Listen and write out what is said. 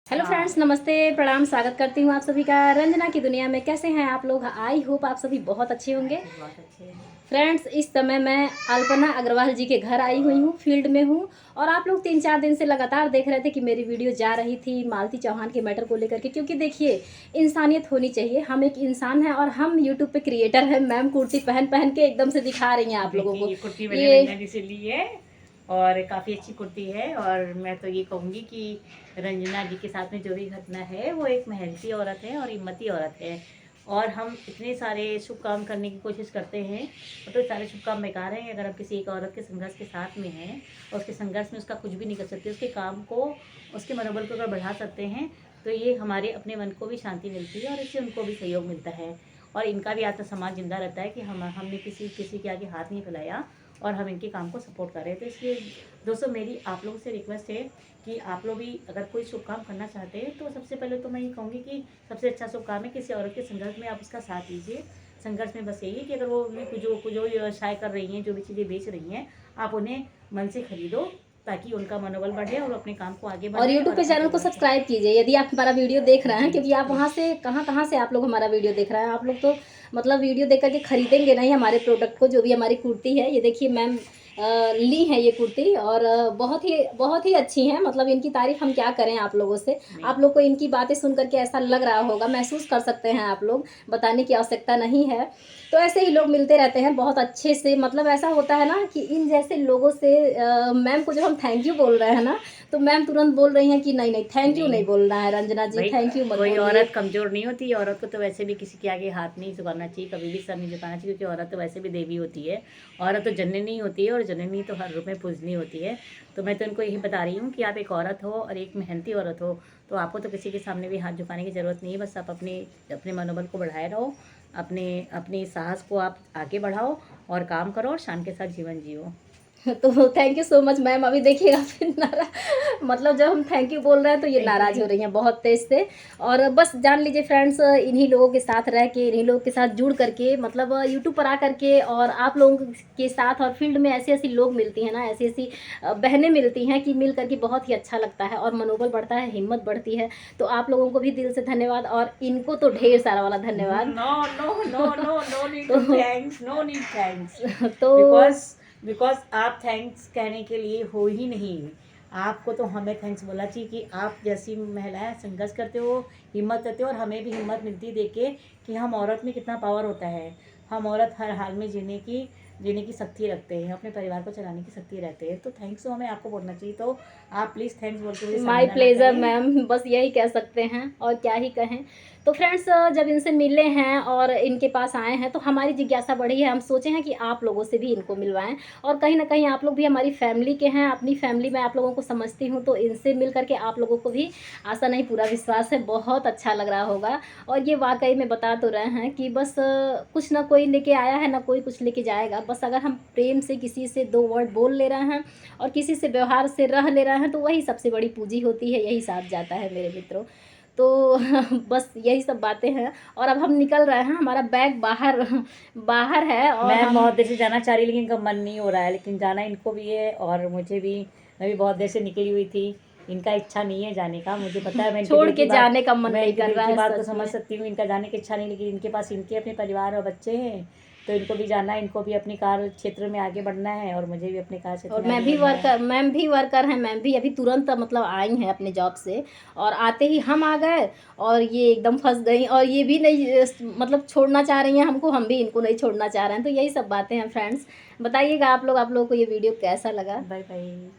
Hello हाँ। Friends, नमस्ते, प्रणाम, स्वागत करती हूँ आप सभी का रंजना की दुनिया में। कैसे हैं आप लोग? आई होप आप सभी बहुत अच्छे होंगे। बहुत अच्छे हैं। फ्रेंड्स, इस समय मैं अल्पना अग्रवाल जी के घर आई हुई हूँ, फील्ड में हूँ। और आप लोग 3-4 दिन से लगातार देख रहे थे कि मेरी वीडियो जा रही थी मालती चौहान के मैटर को लेकर के, क्योंकि देखिए, इंसानियत होनी चाहिए। हम एक इंसान हैं और हम यूट्यूब पे क्रिएटर हैं। मैम कुर्ती पहन पहन के एकदम से दिखा रही हैं आप लोगों देखिए को। ये कुर्ती मैंने ये रंजना जी से ली है और काफ़ी अच्छी कुर्ती है। और मैं तो ये कहूँगी कि रंजना जी के साथ में जो भी घटना है वो एक मेहनती औरत है और हिम्मती औरत है। और हम इतने सारे शुभ काम करने की कोशिश करते हैं और तो सारे शुभ काम बेकार हैं अगर हम किसी एक औरत के संघर्ष के साथ में हैं और उसके संघर्ष में उसका कुछ भी नहीं कर सकते, उसके काम को, उसके मनोबल को अगर बढ़ा सकते हैं तो ये हमारे अपने मन को भी शांति मिलती है और इससे उनको भी सहयोग मिलता है। और इनका भी आत्मसम्मान जिंदा रहता है कि हमने किसी किसी के आगे हाथ नहीं फैलाया और हम इनके काम को सपोर्ट कर रहे हैं। तो इसलिए दोस्तों मेरी आप लोगों से रिक्वेस्ट है कि आप लोग भी अगर कोई शुभ काम करना चाहते हैं तो सबसे पहले तो मैं ये कहूँगी कि सबसे अच्छा शुभ काम है किसी औरत के संघर्ष में आप उसका साथ दीजिए। संघर्ष में बस यही है कि अगर वो भी जो व्यवसाय कर रही हैं, जो भी चीज़ें बेच रही हैं, आप उन्हें मन से खरीदो ताकि उनका मनोबल बढ़े और अपने काम को आगे और बढ़ाएं यूट्यूब और पे अपने चैनल को परिवार सब्सक्राइब कीजिए यदि आप हमारा वीडियो देख रहे हैं, जी क्योंकि आप जी। वहाँ से कहाँ कहाँ से आप लोग हमारा वीडियो देख रहे हैं। आप लोग तो मतलब वीडियो देख करके खरीदेंगे नहीं हमारे प्रोडक्ट को। जो भी हमारी कुर्ती है, ये देखिए मैम ली है ये कुर्ती, और बहुत ही अच्छी हैं। मतलब इनकी तारीफ हम क्या करें आप लोगों से। नहीं। आप लोग को इनकी बातें सुन करके ऐसा लग रहा होगा, महसूस कर सकते हैं आप लोग, बताने की आवश्यकता नहीं है। तो ऐसे ही लोग मिलते रहते हैं बहुत अच्छे से। मतलब ऐसा होता है ना कि इन जैसे लोगों से मैम को जब हम थैंक यू बोल रहे हैं ना, तो मैम तुरंत बोल रही हैं कि नहीं नहीं, थैंक यू नहीं नहीं बोलना है रंजना जी, भाई, थैंक यू मत कोई बोलिए। औरत कमजोर नहीं होती। औरत को तो वैसे भी किसी के आगे हाथ नहीं झुकाना चाहिए, कभी भी सर नहीं झुकाना चाहिए, क्योंकि औरत तो वैसे भी देवी होती है। औरत तो जननी होती है और जननी तो हर रूप में पूजनी होती है। तो मैं तो इनको यही बता रही हूँ कि आप एक औरत हो और एक मेहनती औरत हो, तो आपको तो किसी के सामने भी हाथ झुकाने की ज़रूरत नहीं है। बस आप अपने अपने मनोबल को बढ़ाए रहो, अपने अपनी साहस को आप आगे बढ़ाओ और काम करो और शान के साथ जीवन जियो। तो thank you so much ma'am. अभी देखिएगा फिर मतलब जब हम थैंक यू बोल रहे हैं तो ये थैंक नाराज़ यू। हो रही हैं बहुत तेज से। और बस जान लीजिए फ्रेंड्स, इन्हीं लोगों के साथ रह के, इन्हीं लोगों के साथ जुड़ करके, मतलब यूट्यूब पर आ करके और आप लोगों के साथ और फील्ड में ऐसी ऐसी लोग मिलती हैं ना, ऐसी ऐसी बहनें मिलती हैं कि मिल करके बहुत ही अच्छा लगता है और मनोबल बढ़ता है, हिम्मत बढ़ती है। तो आप लोगों को भी दिल से धन्यवाद और इनको तो ढेर सारा वाला धन्यवाद। No no no no no need to तो थैंक्स, नो नीड थैंक्स। तो बिकॉज बिकॉज आप थैंक्स कहने के लिए हो ही नहीं। आपको तो हमें थैंक्स बोलना चाहिए कि आप जैसी महिलाएं संघर्ष करते हो, हिम्मत करते हो, और हमें भी हिम्मत मिलती है देख के कि हम औरत में कितना पावर होता है। हम औरत हर हाल में जीने की शक्ति रखते हैं, अपने परिवार को चलाने की शक्ति रहते हैं। तो थैंक्स तो हमें आपको बोलना चाहिए। तो आप प्लीज़ थैंक्स बोल के मुझे माय शर्मिंदा ना प्लेजर करें। मैम, बस यही कह सकते हैं और क्या ही कहें। तो फ्रेंड्स, जब इनसे मिले हैं और इनके पास आए हैं तो हमारी जिज्ञासा बढ़ी है। हम सोचे हैं कि आप लोगों से भी इनको मिलवाएं, और कहीं ना कहीं आप लोग भी हमारी फैमिली के हैं। अपनी फैमिली में आप लोगों को समझती हूँ, तो इनसे मिल करके आप लोगों को भी, आशा नहीं पूरा विश्वास है, बहुत अच्छा लग रहा होगा। और ये वाकई में बता तो रहे हैं कि बस कुछ ना कोई लेके आया है, ना कोई कुछ लेके जाएगा। बस अगर हम प्रेम से किसी से 2 वर्ड बोल ले रहे हैं और किसी से व्यवहार से रह ले रहे हैं, तो वही सबसे बड़ी पूंजी होती है, यही साथ जाता है मेरे मित्रों। तो बस यही सब बातें हैं। और अब हम निकल रहे हैं, हमारा बैग बाहर बाहर है और मैं हम बहुत देर से जाना चाह रही, लेकिन इनका मन नहीं हो रहा है, लेकिन जाना इनको भी है और मुझे भी। मैं भी बहुत देर से निकली हुई थी। इनका इच्छा नहीं है जाने का, मुझे पता है। छोड़ के जाने का मन मैं नहीं इनके कर दिल रहा की है बात को सच समझ में। सकती हूँ। इनका जाने की इच्छा नहीं, लेकिन इनके पास इनके अपने परिवार और बच्चे हैं, तो इनको भी जाना है। इनको भी अपनी कार्य क्षेत्र में आगे बढ़ना है और मुझे भी अपने कार्य क्षेत्र और में आगे बढ़ना है। मैम भी वर्कर हैं। मैम भी अभी तुरंत मतलब आई हैं अपने जॉब से, और आते ही हम आ गए और ये एकदम फंस गई। और ये भी नहीं मतलब छोड़ना चाह रही हैं हमको, हम भी इनको नहीं छोड़ना चाह रहे हैं। तो यही सब बातें हैं फ्रेंड्स। बताइएगा आप लोगों को ये वीडियो कैसा लगा। Bye bye.